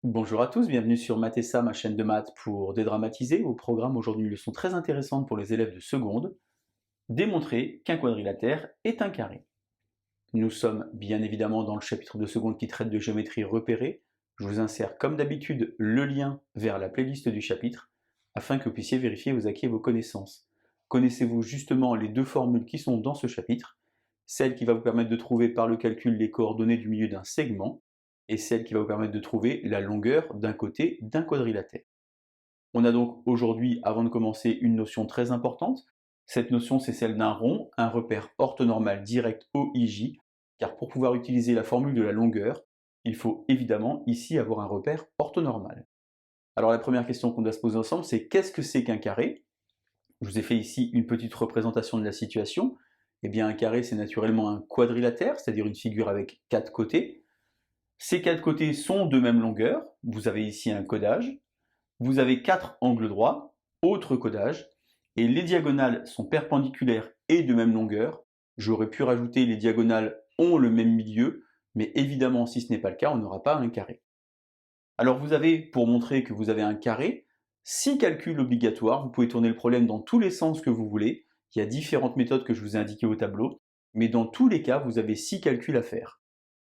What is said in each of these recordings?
Bonjour à tous, bienvenue sur Math et Ça, ma chaîne de maths pour dédramatiser. Au programme aujourd'hui une leçon très intéressante pour les élèves de seconde, démontrer qu'un quadrilatère est un carré. Nous sommes bien évidemment dans le chapitre de seconde qui traite de géométrie repérée. Je vous insère comme d'habitude le lien vers la playlist du chapitre afin que vous puissiez vérifier vos acquis et vos connaissances. Connaissez-vous justement les deux formules qui sont dans ce chapitre? Celle qui va vous permettre de trouver par le calcul les coordonnées du milieu d'un segment et celle qui va vous permettre de trouver la longueur d'un côté d'un quadrilatère. On a donc aujourd'hui, avant de commencer, une notion très importante. Cette notion, c'est celle d'un rond, un repère orthonormal direct OIJ, car pour pouvoir utiliser la formule de la longueur, il faut évidemment ici avoir un repère orthonormal. Alors la première question qu'on doit se poser ensemble, c'est qu'est-ce que c'est qu'un carré? Je vous ai fait ici une petite représentation de la situation. Eh bien, un carré, c'est naturellement un quadrilatère, c'est-à-dire une figure avec quatre côtés. Ces quatre côtés sont de même longueur. Vous avez ici un codage. Vous avez quatre angles droits, autre codage, et les diagonales sont perpendiculaires et de même longueur. J'aurais pu rajouter les diagonales ont le même milieu, mais évidemment, si ce n'est pas le cas, on n'aura pas un carré. Alors vous avez, pour montrer que vous avez un carré, 6 calculs obligatoires. Vous pouvez tourner le problème dans tous les sens que vous voulez. Il y a différentes méthodes que je vous ai indiquées au tableau, mais dans tous les cas, vous avez 6 calculs à faire.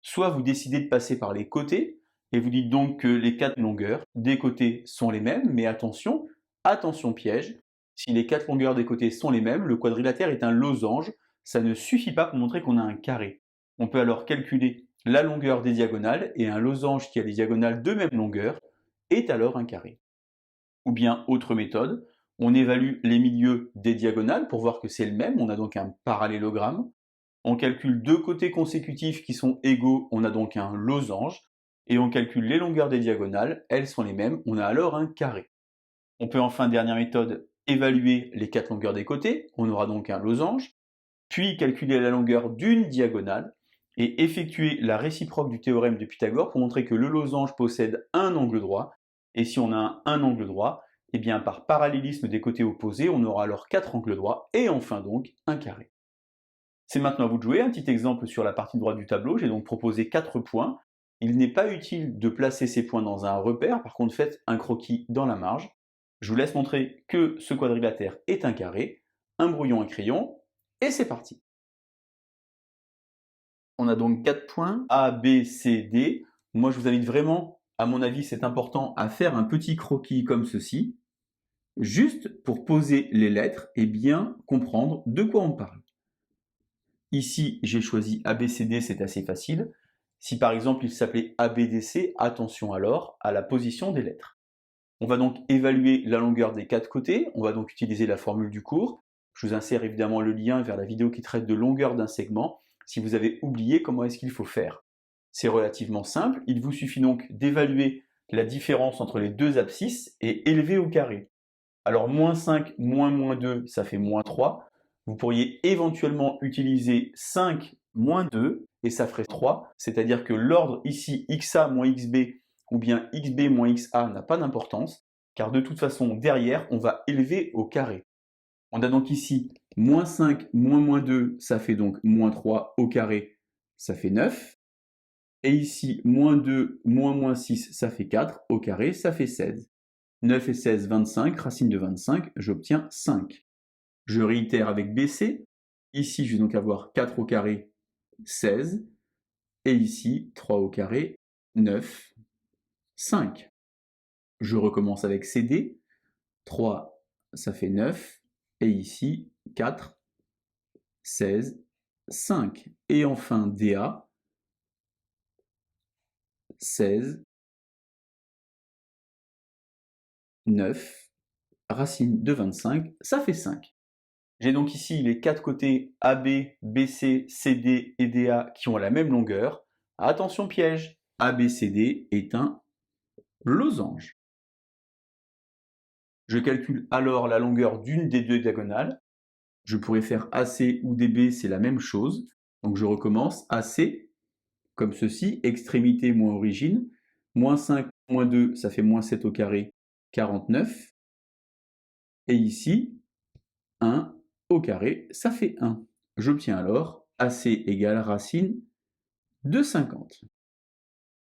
Soit vous décidez de passer par les côtés, et vous dites donc que les quatre longueurs des côtés sont les mêmes, mais attention, attention piège, si les quatre longueurs des côtés sont les mêmes, le quadrilatère est un losange, ça ne suffit pas pour montrer qu'on a un carré. On peut alors calculer la longueur des diagonales, et un losange qui a les diagonales de même longueur est alors un carré. Ou bien, autre méthode, on évalue les milieux des diagonales pour voir que c'est le même, on a donc un parallélogramme. On calcule deux côtés consécutifs qui sont égaux, on a donc un losange. Et on calcule les longueurs des diagonales, elles sont les mêmes, on a alors un carré. On peut enfin, dernière méthode, évaluer les quatre longueurs des côtés, on aura donc un losange, puis calculer la longueur d'une diagonale, et effectuer la réciproque du théorème de Pythagore pour montrer que le losange possède un angle droit, et si on a un angle droit, eh bien par parallélisme des côtés opposés, on aura alors quatre angles droits, et enfin donc un carré. C'est maintenant à vous de jouer. Un petit exemple sur la partie droite du tableau. J'ai donc proposé 4 points. Il n'est pas utile de placer ces points dans un repère. Par contre, faites un croquis dans la marge. Je vous laisse montrer que ce quadrilatère est un carré. Un brouillon, un crayon. Et c'est parti. On a donc 4 points A, B, C, D. Moi, je vous invite vraiment, à mon avis, c'est important, à faire un petit croquis comme ceci, juste pour poser les lettres et bien comprendre de quoi on parle. Ici, j'ai choisi ABCD, c'est assez facile. Si par exemple il s'appelait ABDC, attention alors à la position des lettres. On va donc évaluer la longueur des quatre côtés, on va donc utiliser la formule du cours. Je vous insère évidemment le lien vers la vidéo qui traite de longueur d'un segment, si vous avez oublié comment est-ce qu'il faut faire. C'est relativement simple, il vous suffit donc d'évaluer la différence entre les deux abscisses et élever au carré. Alors moins 5 moins moins 2, ça fait moins 3. Vous pourriez éventuellement utiliser 5 moins 2 et ça ferait 3, c'est-à-dire que l'ordre ici xa moins xb ou bien xb moins xa n'a pas d'importance, car de toute façon derrière on va élever au carré. On a donc ici moins 5 moins 2, ça fait donc moins 3 au carré, ça fait 9. Et ici moins 2 moins 6, ça fait 4 au carré, ça fait 16. 9 et 16, 25, racine de 25, j'obtiens 5. Je réitère avec BC. Ici, je vais donc avoir 4 au carré, 16. Et ici, 3 au carré, 9, 5. Je recommence avec CD. 3, ça fait 9. Et ici, 4, 16, 5. Et enfin, DA, 16, 9, racine de 25, ça fait 5. J'ai donc ici les quatre côtés AB, BC, CD et DA qui ont la même longueur. Attention piège, ABCD est un losange. Je calcule alors la longueur d'une des deux diagonales. Je pourrais faire AC ou DB, c'est la même chose. Donc je recommence, AC, comme ceci, extrémité moins origine. Moins 5, moins 2, ça fait moins 7 au carré, 49. Et ici, 1 au carré, ça fait 1. J'obtiens alors AC égale racine de 50.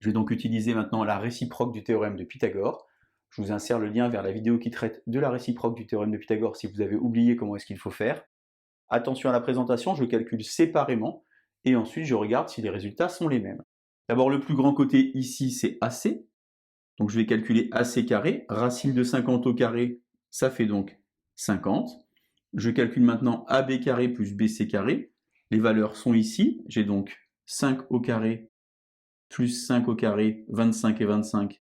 Je vais donc utiliser maintenant la réciproque du théorème de Pythagore. Je vous insère le lien vers la vidéo qui traite de la réciproque du théorème de Pythagore si vous avez oublié comment est-ce qu'il faut faire. Attention à la présentation, je calcule séparément et ensuite je regarde si les résultats sont les mêmes. D'abord, le plus grand côté ici, c'est AC. Donc je vais calculer AC carré. Racine de 50 au carré, ça fait donc 50. Je calcule maintenant AB carré plus BC carré. Les valeurs sont ici. J'ai donc 5 au carré plus 5 au carré, 25 et 25,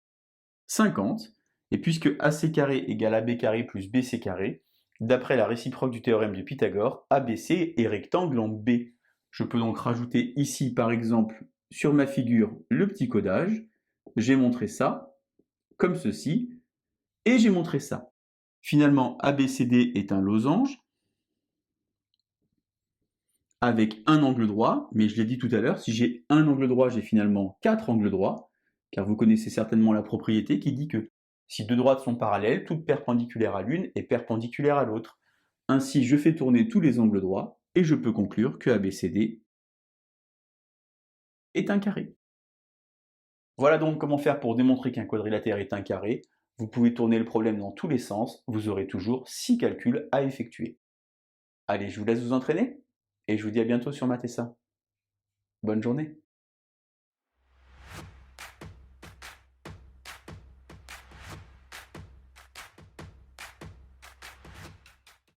50. Et puisque AC carré égale AB carré plus BC carré, d'après la réciproque du théorème de Pythagore, ABC est rectangle en B. Je peux donc rajouter ici, par exemple, sur ma figure, le petit codage. J'ai montré ça, comme ceci, et j'ai montré ça. Finalement, ABCD est un losange avec un angle droit, mais je l'ai dit tout à l'heure, si j'ai un angle droit, j'ai finalement 4 angles droits, car vous connaissez certainement la propriété qui dit que si deux droites sont parallèles, toute perpendiculaire à l'une est perpendiculaire à l'autre. Ainsi, je fais tourner tous les angles droits, et je peux conclure que ABCD est un carré. Voilà donc comment faire pour démontrer qu'un quadrilatère est un carré. Vous pouvez tourner le problème dans tous les sens, vous aurez toujours 6 calculs à effectuer. Allez, je vous laisse vous entraîner, et je vous dis à bientôt sur Math et ça. Bonne journée.